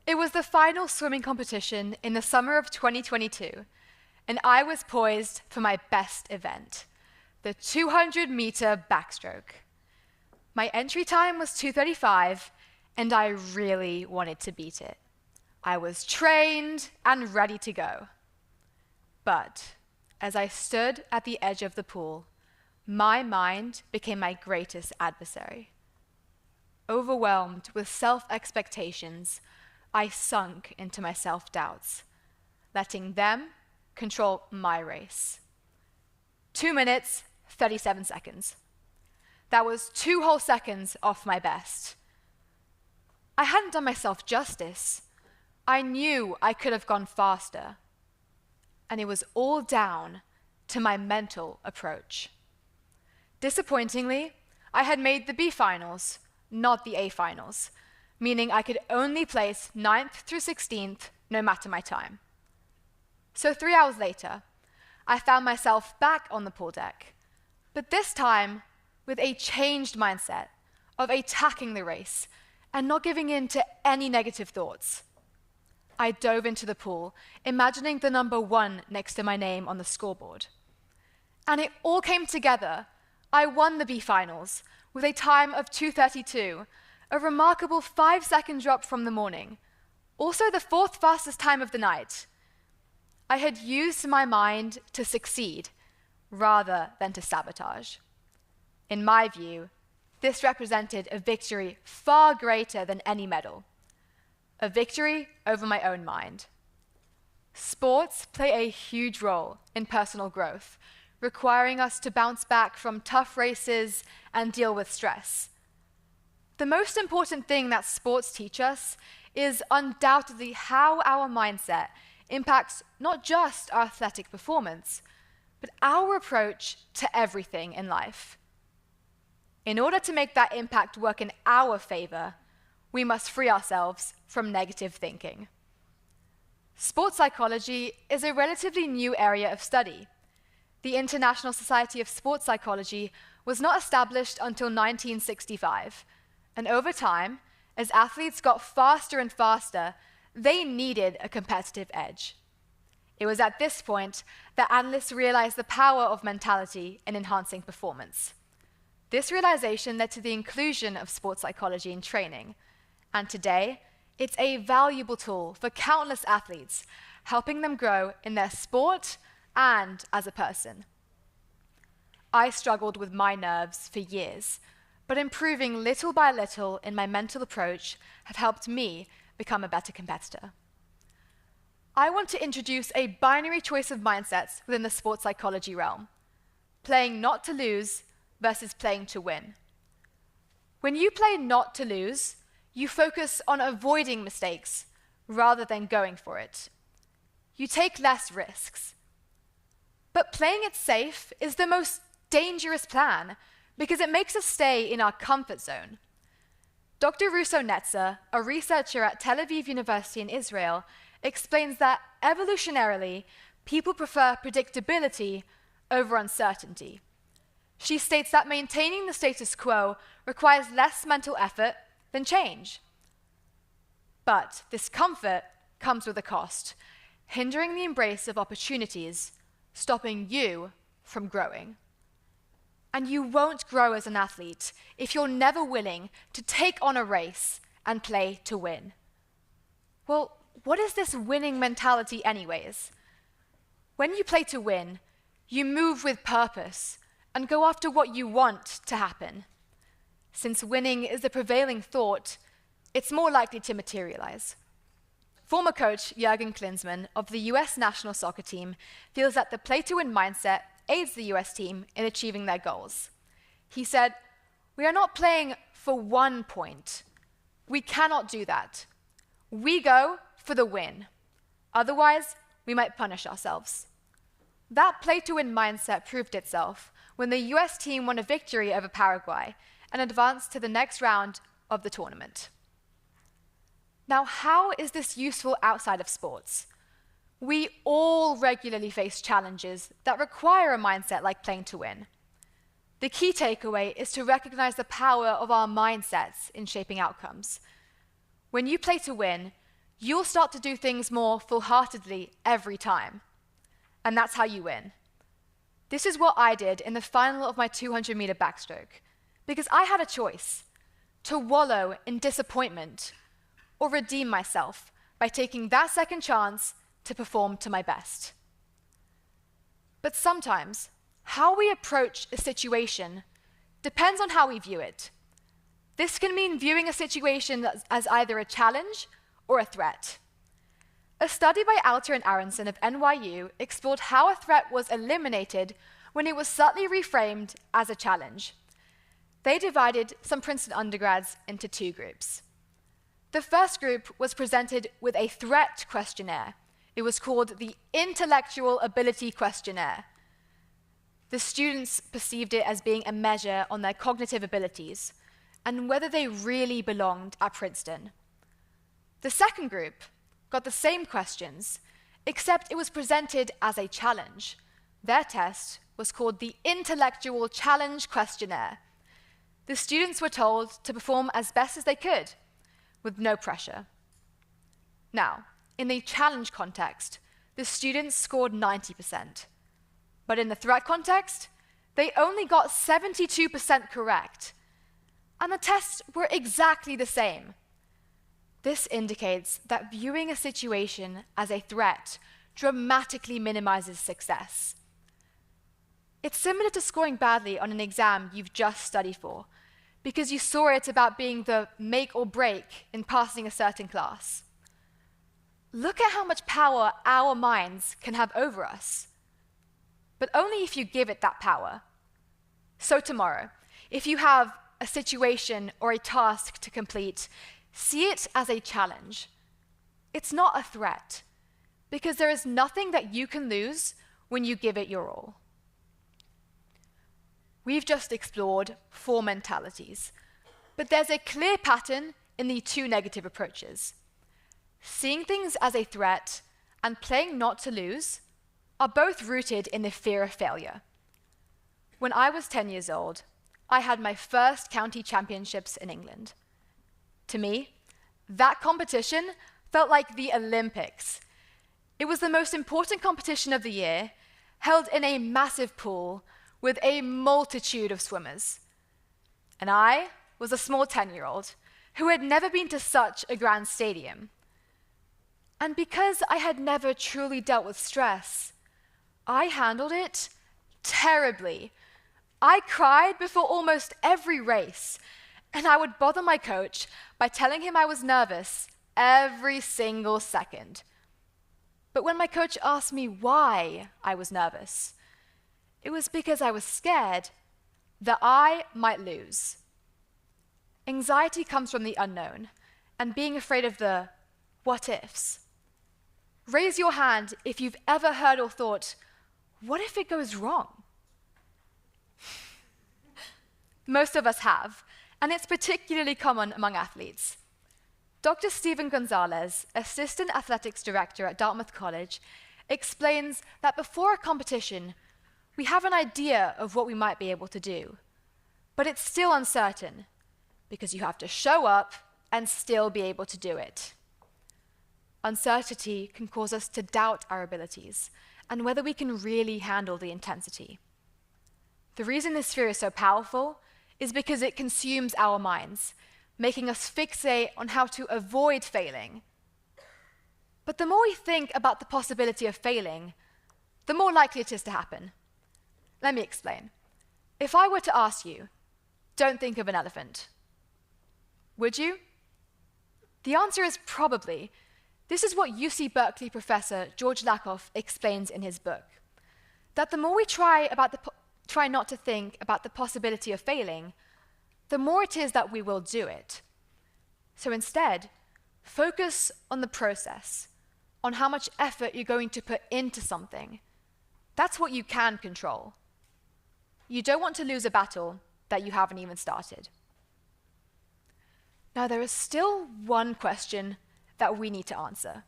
It was the final swimming competition in the summer of 2022, and I was poised for my best event, the 200-meter backstroke. My entry time was 2:35, and I really wanted to beat it. I was trained and ready to go. But as I stood at the edge of the pool, my mind became my greatest adversary. Overwhelmed with self-expectations, I sunk into my self-doubts, letting them control my race. 2 minutes, 37 seconds. That was 2 whole seconds off my best. I hadn't done myself justice. I knew I could have gone faster. And it was all down to my mental approach. Disappointingly, I had made the B finals, not the A finals, meaning I could only place 9th through 16th no matter my time. So 3 hours later, I found myself back on the pool deck, but this time with a changed mindset of attacking the race and not giving in to any negative thoughts. I dove into the pool, imagining the number 1 next to my name on the scoreboard. And it all came together. I won the B finals with a time of 2:32, a remarkable 5-second drop from the morning, also the 4th fastest time of the night. I had used my mind to succeed rather than to sabotage. In my view, this represented a victory far greater than any medal, a victory over my own mind. Sports play a huge role in personal growth, requiring us to bounce back from tough races and deal with stress. The most important thing that sports teach us is undoubtedly how our mindset impacts not just our athletic performance, but our approach to everything in life. In order to make that impact work in our favor, we must free ourselves from negative thinking. Sports psychology is a relatively new area of study. The International Society of Sports Psychology was not established until 1965, and over time, as athletes got faster and faster, they needed a competitive edge. It was at this point that analysts realized the power of mentality in enhancing performance. This realization led to the inclusion of sports psychology in training, and today, it's a valuable tool for countless athletes, helping them grow in their sport and as a person. I struggled with my nerves for years, but improving little by little in my mental approach have helped me become a better competitor. I want to introduce a binary choice of mindsets within the sports psychology realm: playing not to lose versus playing to win. When you play not to lose, you focus on avoiding mistakes rather than going for it. You take less risks. But playing it safe is the most dangerous plan because it makes us stay in our comfort zone. Dr. Russo Netzer, a researcher at Tel Aviv University in Israel, explains that evolutionarily, people prefer predictability over uncertainty. She states that maintaining the status quo requires less mental effort than change. But this comfort comes with a cost, hindering the embrace of opportunities, stopping you from growing. And you won't grow as an athlete if you're never willing to take on a race and play to win. Well, what is this winning mentality anyways? When you play to win, you move with purpose and go after what you want to happen. Since winning is the prevailing thought, it's more likely to materialize. Former coach Jürgen Klinsmann of the US national soccer team feels that the play-to-win mindset aids the US team in achieving their goals. He said, "We are not playing for 1 point. We cannot do that. We go for the win. Otherwise, we might punish ourselves." That play-to-win mindset proved itself when the US team won a victory over Paraguay and advanced to the next round of the tournament. Now, how is this useful outside of sports? We all regularly face challenges that require a mindset like playing to win. The key takeaway is to recognize the power of our mindsets in shaping outcomes. When you play to win, you'll start to do things more full-heartedly every time. And that's how you win. This is what I did in the final of my 200-meter backstroke, because I had a choice: to wallow in disappointment or redeem myself by taking that second chance to perform to my best. But sometimes, how we approach a situation depends on how we view it. This can mean viewing a situation as either a challenge or a threat. A study by Alter and Aronson of NYU explored how a threat was eliminated when it was subtly reframed as a challenge. They divided some Princeton undergrads into two groups. The first group was presented with a threat questionnaire. It was called the Intellectual Ability Questionnaire. The students perceived it as being a measure on their cognitive abilities and whether they really belonged at Princeton. The second group got the same questions, except it was presented as a challenge. Their test was called the Intellectual Challenge Questionnaire. The students were told to perform as best as they could, with no pressure. Now, in the challenge context, the students scored 90%. But in the threat context, they only got 72% correct. And the tests were exactly the same. This indicates that viewing a situation as a threat dramatically minimizes success. It's similar to scoring badly on an exam you've just studied for, because you saw it about being the make or break in passing a certain class. Look at how much power our minds can have over us, but only if you give it that power. So tomorrow, if you have a situation or a task to complete, see it as a challenge. It's not a threat, because there is nothing that you can lose when you give it your all. We've just explored 4 mentalities, but there's a clear pattern in the 2 negative approaches. Seeing things as a threat and playing not to lose are both rooted in the fear of failure. When I was 10 years old, I had my first county championships in England. To me, that competition felt like the Olympics. It was the most important competition of the year, held in a massive pool with a multitude of swimmers. And I was a small 10-year-old who had never been to such a grand stadium. And because I had never truly dealt with stress, I handled it terribly. I cried before almost every race, and I would bother my coach by telling him I was nervous every single second. But when my coach asked me why I was nervous, it was because I was scared that I might lose. Anxiety comes from the unknown and being afraid of the what ifs. Raise your hand if you've ever heard or thought, what if it goes wrong? Most of us have, and it's particularly common among athletes. Dr. Stephen Gonzalez, Assistant Athletics Director at Dartmouth College, explains that before a competition, we have an idea of what we might be able to do, but it's still uncertain because you have to show up and still be able to do it. Uncertainty can cause us to doubt our abilities and whether we can really handle the intensity. The reason this fear is so powerful is because it consumes our minds, making us fixate on how to avoid failing. But the more we think about the possibility of failing, the more likely it is to happen. Let me explain. If I were to ask you, don't think of an elephant, would you? The answer is probably. This is what UC Berkeley professor George Lakoff explains in his book, that the more we try not to think about the possibility of failing, the more it is that we will do it. So instead, focus on the process, on how much effort you're going to put into something. That's what you can control. You don't want to lose a battle that you haven't even started. Now, there is still one question that we need to answer.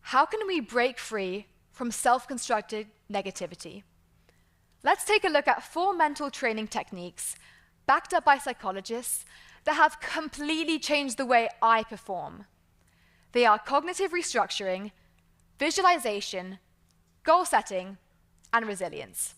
How can we break free from self-constructed negativity? Let's take a look at 4 mental training techniques backed up by psychologists that have completely changed the way I perform. They are cognitive restructuring, visualization, goal setting, and resilience.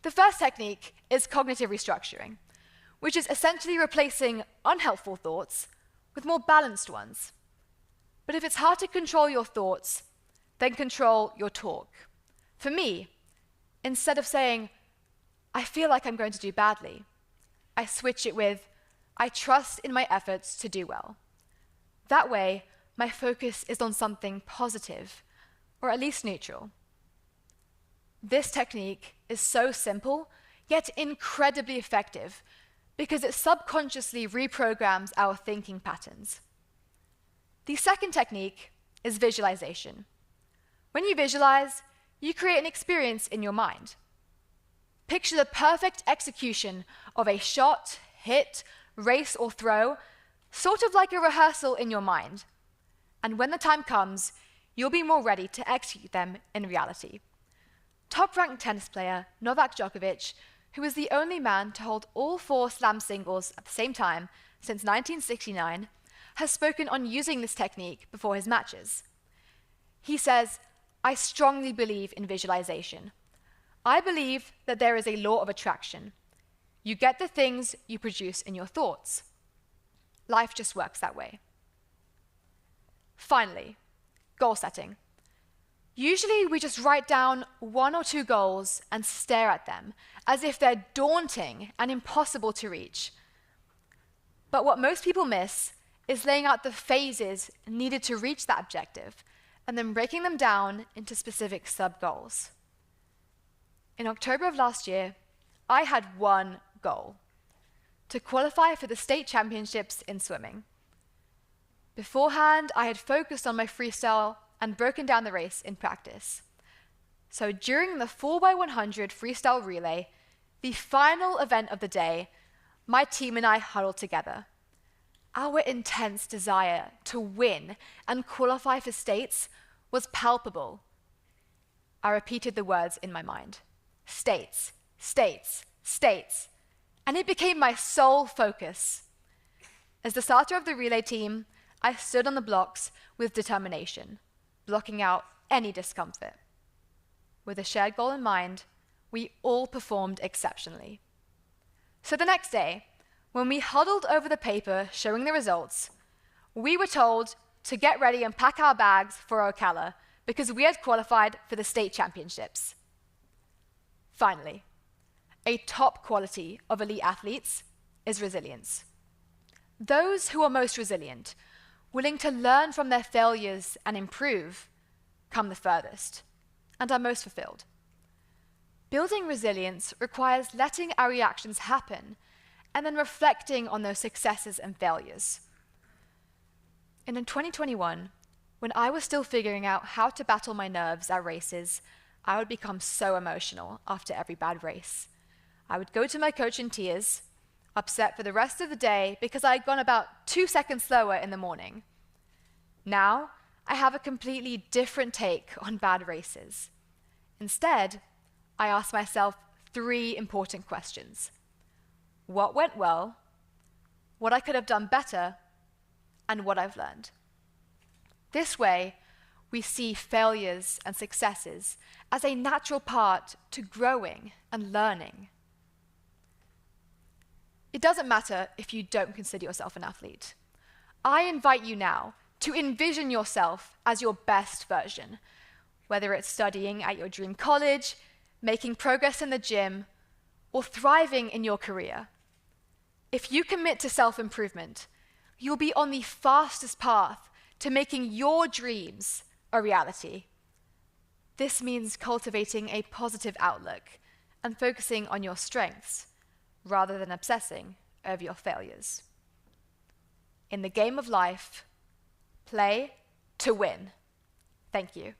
The first technique is cognitive restructuring, which is essentially replacing unhelpful thoughts with more balanced ones. But if it's hard to control your thoughts, then control your talk. For me, instead of saying, I feel like I'm going to do badly, I switch it with, I trust in my efforts to do well. That way, my focus is on something positive, or at least neutral. This technique is so simple, yet incredibly effective, because it subconsciously reprograms our thinking patterns. The second technique is visualization. When you visualize, you create an experience in your mind. Picture the perfect execution of a shot, hit, race, or throw, sort of like a rehearsal in your mind. And when the time comes, you'll be more ready to execute them in reality. Top-ranked tennis player Novak Djokovic, who is the only man to hold all 4 slam singles at the same time since 1969, has spoken on using this technique before his matches. He says, I strongly believe in visualization. I believe that there is a law of attraction. You get the things you produce in your thoughts. Life just works that way. Finally, goal setting. Usually we just write down 1 or 2 goals and stare at them as if they're daunting and impossible to reach. But what most people miss is laying out the phases needed to reach that objective and then breaking them down into specific sub-goals. In October of last year, I had one goal: to qualify for the state championships in swimming. Beforehand, I had focused on my freestyle and broken down the race in practice. So during the 4x100 freestyle relay, the final event of the day, my team and I huddled together. Our intense desire to win and qualify for states was palpable. I repeated the words in my mind: states, states, states, and it became my sole focus. As the starter of the relay team, I stood on the blocks with determination, blocking out any discomfort. With a shared goal in mind, we all performed exceptionally. So the next day, when we huddled over the paper showing the results, we were told to get ready and pack our bags for Ocala because we had qualified for the state championships. Finally, a top quality of elite athletes is resilience. Those who are most resilient, willing to learn from their failures and improve, come the furthest and are most fulfilled. Building resilience requires letting our reactions happen and then reflecting on those successes and failures. And in 2021, when I was still figuring out how to battle my nerves at races, I would become so emotional after every bad race. I would go to my coach in tears, upset for the rest of the day because I had gone about 2 seconds slower in the morning. Now, I have a completely different take on bad races. Instead, I ask myself 3 important questions: what went well, what I could have done better, and what I've learned. This way, we see failures and successes as a natural part to growing and learning. It doesn't matter if you don't consider yourself an athlete. I invite you now to envision yourself as your best version, whether it's studying at your dream college, making progress in the gym, or thriving in your career. If you commit to self-improvement, you'll be on the fastest path to making your dreams a reality. This means cultivating a positive outlook and focusing on your strengths rather than obsessing over your failures. In the game of life, play to win. Thank you.